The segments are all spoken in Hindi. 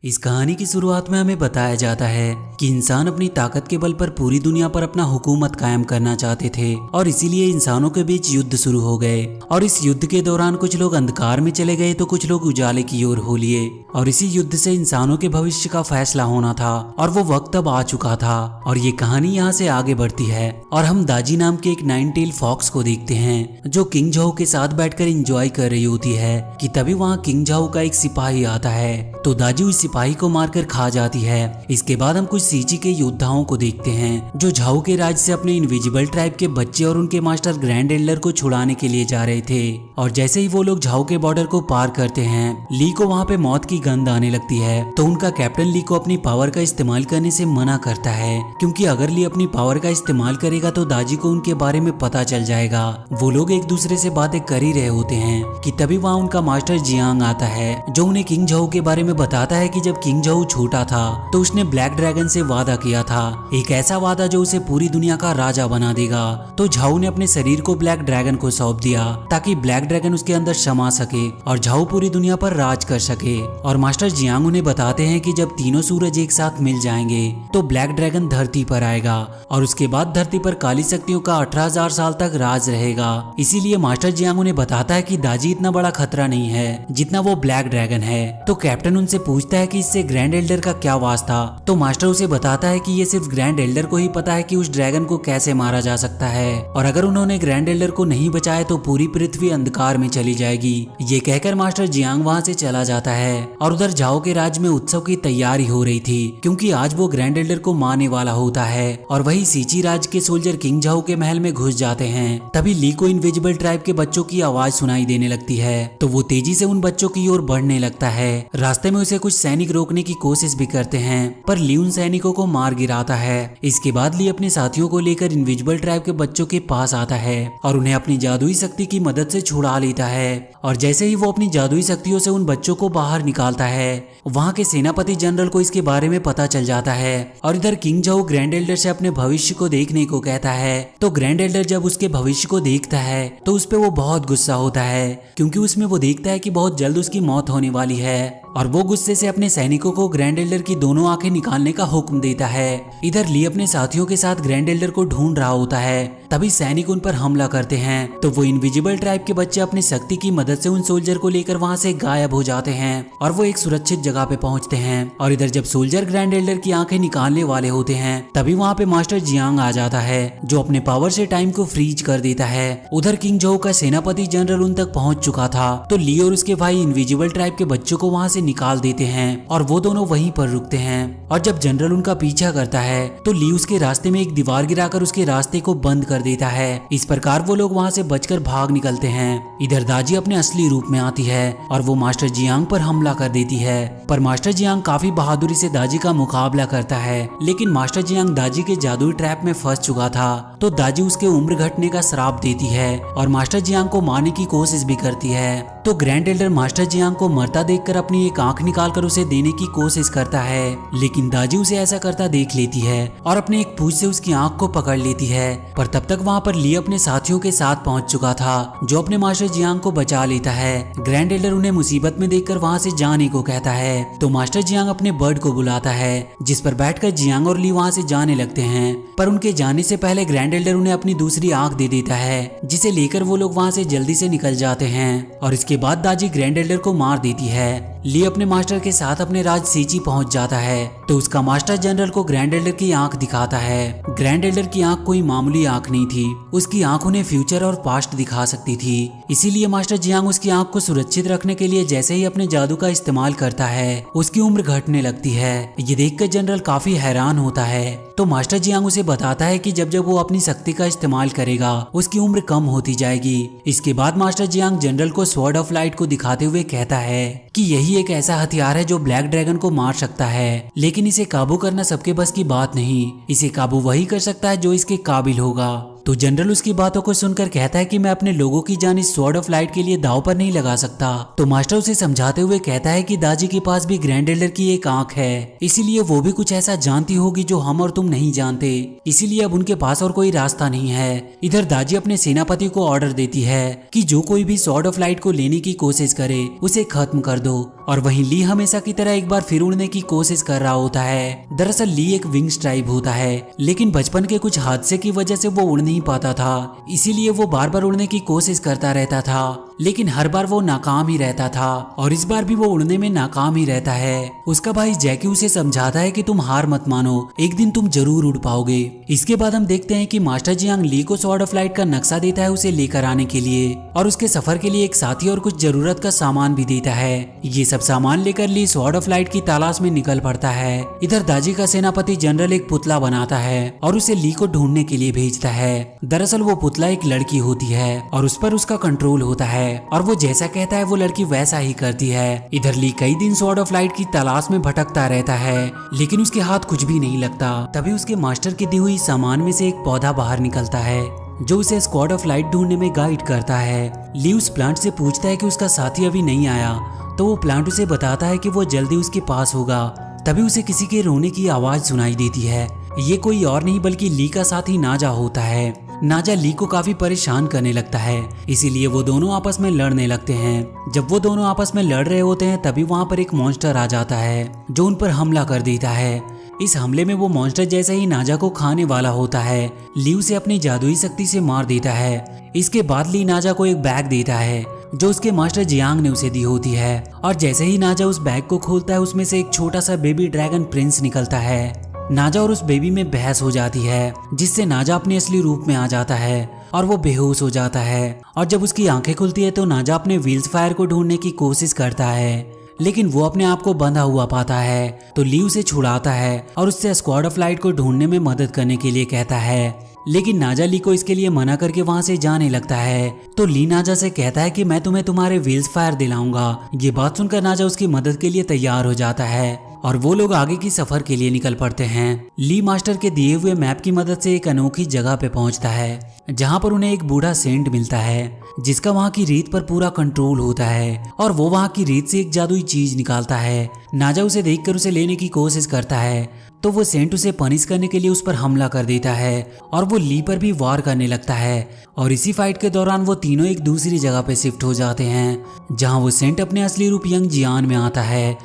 इस कहानी की शुरुआत में हमें बताया जाता है कि इंसान अपनी ताकत के बल पर पूरी दुनिया पर अपना हुकूमत कायम करना चाहते थे और इसीलिए इंसानों के बीच युद्ध शुरू हो गए। और इस युद्ध के दौरान कुछ लोग अंधकार में चले गए तो कुछ लोग उजाले की ओर हो लिए। और इसी युद्ध से इंसानों के भविष्य का फैसला होना था और वो वक्त अब आ चुका था। और ये कहानी यहाँ से आगे बढ़ती है और हम दाजी नाम के एक 9 टेल फॉक्स को देखते हैं जो किंग झाओ के साथ बैठकर एंजॉय कर रही होती है कि तभी वहाँ किंग झाओ का एक सिपाही आता है तो दाजी उस सिपाही को मारकर खा जाती है। इसके बाद हम कुछ सीजी के योद्धाओं को देखते हैं जो झाओ के राज से अपने इनविजिबल ट्राइब के बच्चे और उनके मास्टर ग्रैंड एल्डर को छुड़ाने के लिए जा रहे थे। और जैसे ही वो लोग झाओ के बॉर्डर को पार करते हैं ली को वहाँ पे मौत की गंध आने लगती है तो उनका कैप्टन ली को अपनी पावर का इस्तेमाल करने से मना करता है क्योंकि अगर ली अपनी पावर का इस्तेमाल करेगा तो दाजी को उनके बारे में पता चल जाएगा। वो लोग एक दूसरे से बातें कर ही रहे होते हैं कि तभी वहाँ उनका मास्टर जियांग आता है जो उन्हें किंग झाओ के बारे में बताता है कि जब किंग झाओ छोटा था तो उसने ब्लैक ड्रैगन से वादा किया था, एक ऐसा वादा जो उसे पूरी दुनिया का राजा बना देगा। तो झाओ ने अपने शरीर को ब्लैक ड्रैगन को सौंप दिया ताकि ब्लैक ड्रैगन उसके अंदर समा सके और झाओ पूरी दुनिया पर राज कर सके। और मास्टर जियांग उन्हें बताते हैं कि जब तीनों सूरज एक साथ मिल जाएंगे तो ब्लैक ड्रैगन धरती पर आएगा और उसके बाद धरती पर काली शक्तियों का 18,000 साल तक राज रहेगा। इसीलिए मास्टर जियांग उन्हें बताता है कि दाजी इतना बड़ा खतरा नहीं है जितना वो ब्लैक ड्रैगन है। तो कैप्टन उनसे पूछता है कि इससे ग्रैंड एल्डर का क्या वास्ता। तो मास्टर उसे बताता है कि ये सिर्फ ग्रैंड एल्डर को ही पता है कि उस ड्रैगन को कैसे मारा जा सकता है और अगर उन्होंने ग्रैंड एल्डर को नहीं बचाया तो पूरी पृथ्वी अंधकार में चली जाएगी। ये कहकर मास्टर जियांग वहाँ से चला जाता है और उधर झाओ के राज्य में उत्सव की तैयारी हो रही थी क्योंकि आज वो ग्रैंड एल्डर को मारने वाला होता है। और वही सीची राज्य के सोल्जर किंग झाओ के महल में घुस जाते हैं। तभी ली को इनविजिबल ट्राइब के बच्चों की आवाज सुनाई देने लगती है तो वो तेजी से उन बच्चों की ओर बढ़ने लगता है। रास्ते में उसे कुछ सैनिक रोकने की कोशिश भी करते हैं पर ली उन सैनिकों को मार गिराता है। इसके बाद ली अपने साथियों को लेकर इनविजिबल ट्राइब के बच्चों के पास आता है और उन्हें अपनी जादुई शक्ति की मदद से छुड़ा लेता है। और जैसे ही वो अपनी जादुई शक्तियों से उन बच्चों को बाहर निकालता है वहाँ के सेनापति जनरल को इसके बारे में पता चल जाता है। और इधर किंग झाओ ग्रैंड एल्डर से अपने भविष्य को देखने को कहता है तो ग्रैंड एल्डर जब उसके भविष्य को देखता है तो उस पे वो बहुत गुस्सा होता है क्योंकि उसमें वो देखता है कि बहुत जल्द उसकी मौत होने वाली है। और वो गुस्से से अपने सैनिकों को ग्रैंड एल्डर की दोनों आंखें निकालने का हुक्म देता है। इधर ली अपने साथियों के साथ ग्रैंड एल्डर को ढूंढ रहा होता है तभी सैनिक उन पर हमला करते हैं तो वो इनविजिबल ट्राइब के बच्चे अपनी शक्ति की मदद से उन सोल्जर को लेकर वहां से गायब हो जाते हैं और वो एक सुरक्षित जगह पे पहुंचते हैं। और इधर जब सोल्जर ग्रैंड एल्डर की आंखें निकालने वाले होते हैं तभी वहाँ पे मास्टर जियांग आ जाता है जो अपने पावर से टाइम को फ्रीज कर देता है। उधर किंग झाओ का सेनापति जनरल उन तक पहुंच चुका था तो ली और उसके भाई इनविजिबल ट्राइब के बच्चों को वहाँ से निकाल देते हैं और वो दोनों वहीं पर रुकते हैं। और जब जनरल उनका पीछा करता है तो ली उसके रास्ते में एक दीवार गिराकर उसके रास्ते को बंद कर देता है। इस प्रकार वो लोग वहाँ से बचकर भाग निकलते हैं। इधर दाजी अपने असली रूप में आती है और वो मास्टर जियांग पर हमला कर देती है पर मास्टर जियांग काफी बहादुरी से दाजी का मुकाबला करता है लेकिन मास्टर जियांग दाजी के जादुई ट्रैप में फंस चुका था तो दाजी उसके उम्र घटने का श्राप देती है और मास्टर जियांग को मारने की कोशिश भी करती है। तो ग्रैंड एल्डर मास्टर जियांग को मरता देखकर अपनी एक आंख निकालकर उसे देने की कोशिश करता है लेकिन दाजी उसे ऐसा करता देख लेती है और अपने एक पूंछ से उसकी आंख को पकड़ लेती है। पर तब तक वहाँ पर ली अपने साथियों के साथ पहुंच चुका था जो अपने मास्टर जियांग को बचा लेता है। ग्रैंड एल्डर उन्हें मुसीबत में देखकर वहाँ से जाने को कहता है तो मास्टर जियांग अपने बर्ड को बुलाता है जिस पर बैठकर जियांग और ली वहाँ से जाने लगते हैं। पर उनके जाने से पहले ग्रैंड एल्डर उन्हें अपनी दूसरी आंख दे देता है जिसे लेकर वो लोग वहाँ से जल्दी से निकल जाते हैं। और इसके बाद दाजी ग्रैंड एल्डर को मार देती है। ली अपने मास्टर के साथ अपने राज सीची पहुंच जाता है तो उसका मास्टर जनरल को ग्रैंड एल्डर की आंख दिखाता है। ग्रैंड एल्डर की आंख कोई मामूली आंख नहीं थी, उसकी आंख उन्हें फ्यूचर और पास्ट दिखा सकती थी। इसीलिए मास्टर जियांग उसकी आंख को सुरक्षित रखने के लिए जैसे ही अपने जादू का इस्तेमाल करता है उसकी उम्र घटने लगती है। ये देखकर जनरल काफी हैरान होता है तो मास्टर जियांग उसे बताता है कि जब जब वो अपनी शक्ति का इस्तेमाल करेगा उसकी उम्र कम होती जाएगी। इसके बाद मास्टर जियांग जनरल को स्वॉर्ड ऑफ लाइट को दिखाते हुए कहता है कि यही एक ऐसा हथियार है जो ब्लैक ड्रैगन को मार सकता है लेकिन इसे काबू करना सबके बस की बात नहीं, इसे काबू वही कर सकता है जो इसके काबिल होगा। तो जनरल उसकी बातों को सुनकर कहता है कि मैं अपने लोगों की जान इस स्वॉर्ड ऑफ लाइट के लिए दांव पर नहीं लगा सकता। तो मास्टर उसे समझाते हुए कहता है कि दाजी के पास भी ग्रैंड एल्डर की एक आंख है, इसीलिए वो भी कुछ ऐसा जानती होगी जो हम और तुम नहीं जानते, इसीलिए अब उनके पास और कोई रास्ता नहीं है। इधर दाजी अपने सेनापति को ऑर्डर देती है कि जो कोई भी स्वॉर्ड ऑफ लाइट को लेने की कोशिश करे उसे खत्म कर दो। और वहीं ली हमेशा की तरह एक बार फिर उड़ने की कोशिश कर रहा होता है। दरअसल ली एक विंग्स ट्राइब होता है, लेकिन बचपन के कुछ हादसे की वजह से वो उड़ नहीं पाता था, इसीलिए वो बार बार उड़ने की कोशिश करता रहता था, लेकिन हर बार वो नाकाम ही रहता था। और इस बार भी वो उड़ने में नाकाम ही रहता है। उसका भाई जैकी उसे समझाता है कि तुम हार मत मानो, एक दिन तुम जरूर उड़ पाओगे। इसके बाद हम देखते हैं कि मास्टर जियांग ली को स्वॉर्ड ऑफ लाइट का नक्शा देता है उसे लेकर आने के लिए, और उसके सफर के लिए एक साथी और कुछ जरूरत का सामान भी देता है। ये सब सामान लेकर ली स्वॉर्ड ऑफ लाइट की तलाश में निकल पड़ता है। इधर दाजी का सेनापति जनरल एक पुतला बनाता है और उसे ली को ढूंढने के लिए भेजता है। दरअसल वो पुतला एक लड़की होती है और उस पर उसका कंट्रोल होता है, और वो जैसा कहता है वो लड़की वैसा ही करती है। इधर ली कई दिन स्वॉर्ड ऑफ लाइट की तलाश में भटकता रहता है, लेकिन उसके हाथ कुछ भी नहीं लगता। तभी उसके मास्टर की दी हुई सामान में से एक पौधा बाहर निकलता है जो उसे स्क्वाड ऑफ लाइट ढूंढने में गाइड करता है। ली उस प्लांट से पूछता है कि उसका साथी अभी नहीं आया, तो वो प्लांट उसे बताता है कि वो जल्दी उसके पास होगा। तभी उसे किसी के रोने की आवाज सुनाई देती है। ये कोई और नहीं बल्कि ली का साथी नाजा होता है। नाजा ली को काफी परेशान करने लगता है, इसीलिए वो दोनों आपस में लड़ने लगते हैं। जब वो दोनों आपस में लड़ रहे होते हैं तभी वहाँ पर एक मॉन्स्टर आ जाता है जो उन पर हमला कर देता है। इस हमले में वो मॉन्स्टर जैसे ही नाजा को खाने वाला होता है, ली उसे अपनी जादुई शक्ति से मार देता है। इसके बाद ली नाजा को एक बैग देता है जो उसके मास्टर जियांग ने उसे दी होती है, और जैसे ही नाजा उस बैग को खोलता है उसमें से एक छोटा सा बेबी ड्रैगन प्रिंस निकलता है। नाजा और उस बेबी में बहस हो जाती है, जिससे नाजा अपने असली रूप में आ जाता है और वो बेहोश हो जाता है। और जब उसकी आंखें खुलती है तो नाजा अपने व्हील्स फायर को ढूंढने की कोशिश करता है, लेकिन वो अपने आप को बंधा हुआ पाता है। तो ली उसे छुड़ाता है और उससे स्क्वाड ऑफ लाइट को ढूंढने में मदद करने के लिए कहता है, लेकिन नाजा ली को इसके लिए मना करके वहां से जाने लगता है। तो ली नाजा से कहता है कि मैं तुम्हें तुम्हारे व्हील्स फायर दिलाऊंगा। ये बात सुनकर नाजा उसकी मदद के लिए तैयार हो जाता है और वो लोग आगे की सफर के लिए निकल पड़ते हैं। ली मास्टर के दिए हुए मैप की मदद से एक अनोखी जगह पे पहुंचता है जहां पर उन्हें एक बूढ़ा सेंट मिलता है जिसका वहां की रीत पर पूरा कंट्रोल होता है, और वो वहां की रीत से एक जादुई चीज निकालता है। नाजा उसे देखकर उसे लेने की कोशिश करता है तो वो सेंट उसे पनिश करने के लिए उस पर हमला कर देता है और वो ली पर भी वार करने लगता है। और इसी फाइट के दौरान वो तीनों एक दूसरी जगह पे शिफ्ट हो जाते हैं जहां वो सेंट अपने असली रूप यंग जियान में आता है,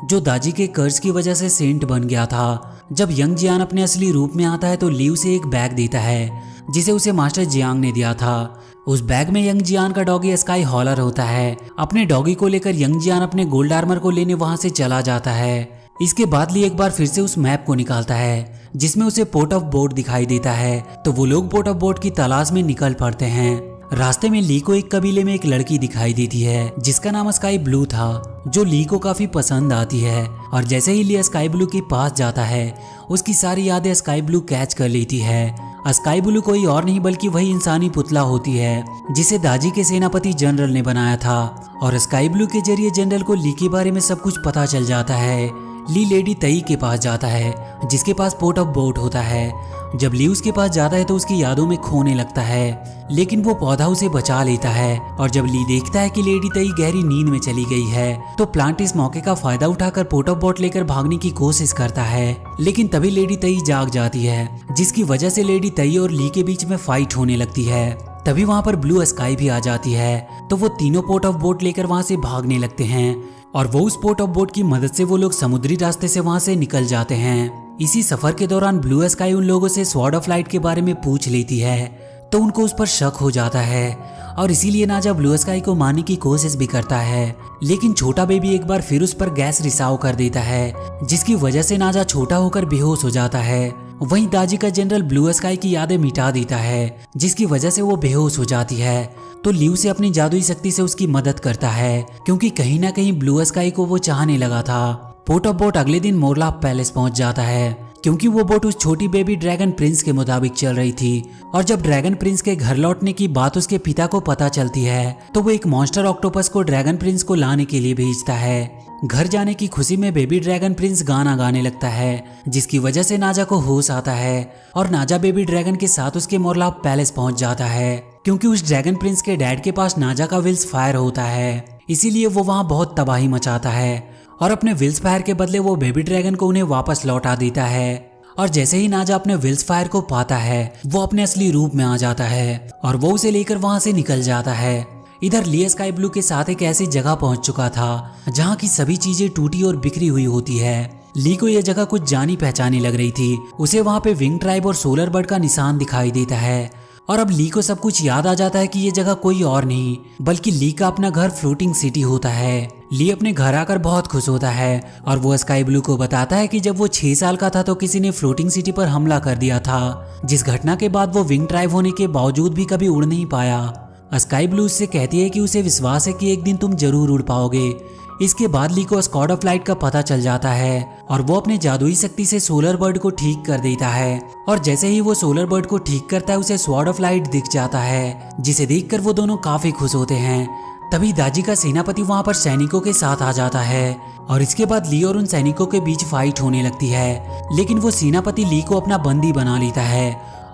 जो दाजी के कर्ज की वजह से सेंट बन गया था। जब यंग जियान अपने असली रूप में आता है तो ली उसे एक बैग देता है जिसे उसे मास्टर जियांग ने दिया था। उस बैग में यंग जियान का डॉगी स्काई हॉलर होता है। अपने डॉगी को लेकर यंग जियान अपने गोल्ड आर्मर को लेने वहां से चला जाता है। इसके बाद ली एक बार फिर से उस मैप को निकालता है जिसमें उसे पोर्ट ऑफ बोट दिखाई देता है। तो वो लोग पोर्ट ऑफ बोट की तलाश में निकल पड़ते हैं। रास्ते में ली को एक कबीले में एक लड़की दिखाई देती है जिसका नाम स्काई ब्लू था, जो ली को काफी पसंद आती है। और जैसे ही ली स्काई ब्लू के पास जाता है उसकी सारी यादें स्काई ब्लू कैच कर लेती है। स्काई ब्लू कोई और नहीं बल्कि वही इंसानी पुतला होती है जिसे दाजी के सेनापति जनरल ने बनाया था। और स्काई ब्लू के जरिए जनरल को ली के बारे में सब कुछ पता चल जाता है। ली लेडी तई के पास जाता है जिसके पास पोर्ट ऑफ बोट होता है। जब ली उसके पास जाता है तो उसकी यादों में खोने लगता है, लेकिन वो पौधा उसे बचा लेता है। और जब ली देखता है कि लेडी तई गहरी नींद में चली गई है तो प्लांट इस मौके का फायदा उठाकर पोर्ट ऑफ बोट लेकर भागने की कोशिश करता है, लेकिन तभी लेडी तई जाग जाती है जिसकी वजह से लेडी तई और ली के बीच में फाइट होने लगती है। तभी वहां पर ब्लू स्काई भी आ जाती है तो वो तीनों पोर्ट ऑफ बोट लेकर वहां से भागने लगते हैं और वो उस पोर्ट ऑफ बोट की मदद से वो लोग समुद्री रास्ते से वहां से निकल जाते हैं। इसी सफर के दौरान ब्लू स्काई उन लोगों से स्वॉर्ड ऑफ लाइट के बारे में पूछ लेती है तो उनको उस पर शक हो जाता है और इसीलिए नाजा ब्लू स्काई को मारने की कोशिश भी करता है, लेकिन छोटा बेबी एक बार फिर उस पर गैस रिसाव कर देता है जिसकी वजह से नाजा छोटा होकर बेहोश हो जाता है। वहीं दाजी का जनरल ब्लू स्काई की यादें मिटा देता है जिसकी वजह से वो बेहोश हो जाती है। तो ली उसे अपनी जादुई शक्ति से उसकी मदद करता है क्योंकि कहीं ना कहीं ब्लू स्काई को वो चाहने लगा था। पोर्ट ऑफ बोट अगले दिन मोरलाप पैलेस पहुंच जाता है क्योंकि वो बोट उस छोटी बेबी ड्रैगन प्रिंस के मुताबिक चल रही थी। और जब ड्रैगन प्रिंस के घर लौटने की बात उसके पिता को पता चलती है तो वो एक मॉन्स्टर ऑक्टोपस को ड्रैगन प्रिंस को लाने के लिए भेजता है। घर जाने की खुशी में बेबी ड्रैगन प्रिंस गाना गाने लगता है, जिसकी वजह से नाजा को होश आता है और नाजा बेबी ड्रैगन के साथ उसके मोरलाप पैलेस पहुंच जाता है। क्योंकि उस ड्रैगन प्रिंस के डैड के पास नाजा का विल्स फायर होता है, इसीलिए वो वहां बहुत तबाही मचाता है और अपने विल्स फायर के बदले वो बेबी ड्रैगन को उन्हें वापस लौटा देता है। और जैसे ही नाजा अपने विल्स फायर को पाता है वो अपने असली रूप में आ जाता है और वो उसे लेकर वहां से निकल जाता है। इधर ली स्काई ब्लू के साथ एक ऐसी जगह पहुंच चुका था जहां की सभी चीजें टूटी और बिखरी हुई होती है। ली को यह जगह कुछ जानी पहचानी लग रही थी। उसे वहां पे विंग ट्राइब और सोलर बर्ड का निशान दिखाई देता है और अब ली को सब कुछ याद आ जाता है कि ये जगह कोई और नहीं बल्कि ली का अपना घर फ्लोटिंग सिटी होता है। ली अपने घर आकर बहुत खुश होता है और वो स्काई ब्लू को बताता है कि जब वो 6 साल का था तो किसी ने फ्लोटिंग सिटी पर हमला कर दिया था, जिस घटना के बाद वो विंग ट्राइब होने के बावजूद भी कभी उड़ नहीं पाया। स्काई ब्लू उससे कहती है कि उसे विश्वास है कि एक दिन तुम जरूर उड़ पाओगे। इसके बाद ली को स्क्वाड ऑफ लाइट का पता चल जाता है और वो अपने जादुई शक्ति से सोलर बर्ड को ठीक कर देता है। और जैसे ही वो सोलर बर्ड को ठीक करता है उसे स्वॉर्ड ऑफ लाइट दिख जाता है, जिसे देखकर वो दोनों काफी खुश होते हैं। तभी दाजी का सेनापति वहां पर सैनिकों के साथ आ जाता है और इसके बाद ली और उन सैनिकों के बीच फाइट होने लगती है। लेकिन वो सेनापति ली को अपना बंदी बना लेता है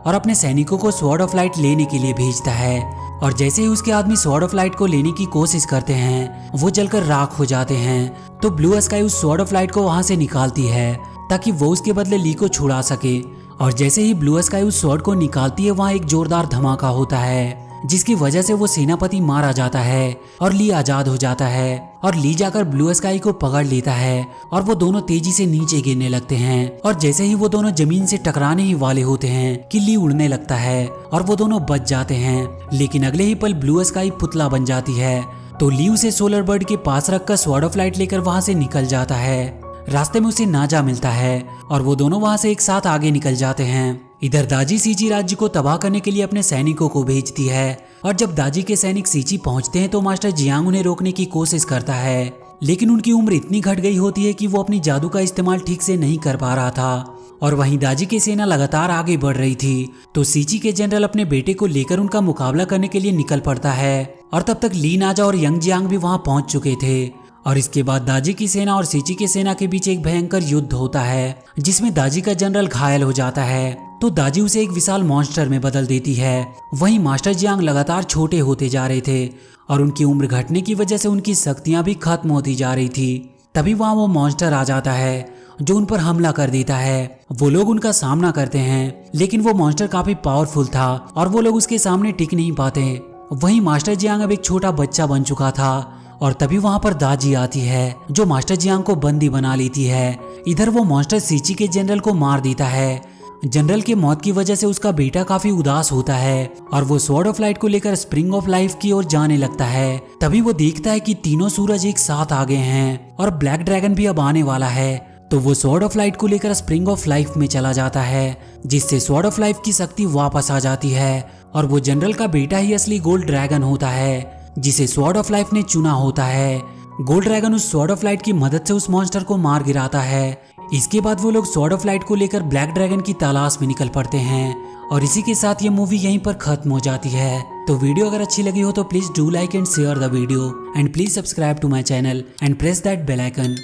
और अपने सैनिकों को स्वॉर्ड ऑफ लाइट लेने के लिए भेजता है। और जैसे ही उसके आदमी स्वॉर्ड ऑफ लाइट को लेने की कोशिश करते हैं वो जलकर राख हो जाते हैं। तो ब्लू स्काई उस स्वॉर्ड ऑफ लाइट को वहां से निकालती है ताकि वो उसके बदले ली को छुड़ा सके। और जैसे ही ब्लू स्काई उस स्वॉर्ड को निकालती है वहां एक जोरदार धमाका होता है, जिसकी वजह से वो सेनापति मारा जाता है और ली आजाद हो जाता है। और ली जाकर ब्लू स्काई को पकड़ लेता है और वो दोनों तेजी से नीचे गिरने लगते हैं। और जैसे ही वो दोनों जमीन से टकराने ही वाले होते हैं कि ली उड़ने लगता है और वो दोनों बच जाते हैं। लेकिन अगले ही पल ब्लू स्काई पुतला बन जाती है तो ली उसे सोलर बर्ड के पास रखकर स्वॉर्ड ऑफ लाइट लेकर वहां से निकल जाता है। रास्ते में उसे नाजा मिलता है और वो दोनों वहां से एक साथ आगे निकल जाते हैं। इधर दाजी सीची राज्य को तबाह करने के लिए अपने सैनिकों को भेजती है और जब दाजी के सैनिक सीची पहुंचते हैं तो मास्टर जियांग उन्हें रोकने की कोशिश करता है, लेकिन उनकी उम्र इतनी घट गई होती है कि वो अपनी जादू का इस्तेमाल ठीक से नहीं कर पा रहा था। और वहीं दाजी की सेना लगातार आगे बढ़ रही थी तो सीची के जनरल अपने बेटे को लेकर उनका मुकाबला करने के लिए निकल पड़ता है। और तब तक ली नाजा और यंग जियांग भी वहां पहुंच चुके थे। और इसके बाद दाजी की सेना और सीची की सेना के बीच एक भयंकर युद्ध होता है जिसमें दाजी का जनरल घायल हो जाता है तो दाजी उसे एक विशाल मॉन्स्टर में बदल देती है। वहीं मास्टर जियांग लगातार छोटे होते जा रहे थे और उनकी उम्र घटने की वजह से उनकी शक्तियां भी खत्म होती जा रही थी। तभी वहां वो मॉन्स्टर आ जाता है जो उन पर हमला कर देता है। वो लोग उनका सामना करते हैं लेकिन वो मॉन्स्टर काफी पावरफुल था और वो लोग उसके सामने टिक नहीं पाते। वहीं मास्टर जियांग अब एक छोटा बच्चा बन चुका था और तभी वहां पर दाजी आती है जो मास्टर जियांग को बंदी बना लेती है। इधर वो मॉन्स्टर सीची के जनरल को मार देता है। जनरल के मौत की वजह से उसका बेटा काफी उदास होता है और वो स्वॉर्ड ऑफ लाइट को लेकर स्प्रिंग ऑफ लाइफ की ओर जाने लगता है। तभी वो देखता है कि तीनों सूरज एक साथ आ गए हैं और ब्लैक ड्रैगन भी अब आने वाला है। तो वो स्वॉर्ड ऑफ लाइट को लेकर स्प्रिंग ऑफ लाइफ में चला जाता है, जिससे स्वॉर्ड ऑफ लाइफ की शक्ति वापस आ जाती है और वो जनरल का बेटा ही असली गोल्ड ड्रैगन होता है जिसे स्वॉर्ड ऑफ लाइफ ने चुना होता है। गोल्ड ड्रैगन उस स्वॉर्ड ऑफ लाइट की मदद से उस मॉन्स्टर को मार गिराता है। इसके बाद वो लोग स्वॉर्ड ऑफ लाइट को लेकर ब्लैक ड्रैगन की तलाश में निकल पड़ते हैं और इसी के साथ ये मूवी यहीं पर खत्म हो जाती है। तो वीडियो अगर अच्छी लगी हो तो please do like and share the video and please subscribe to my channel and press that bell icon.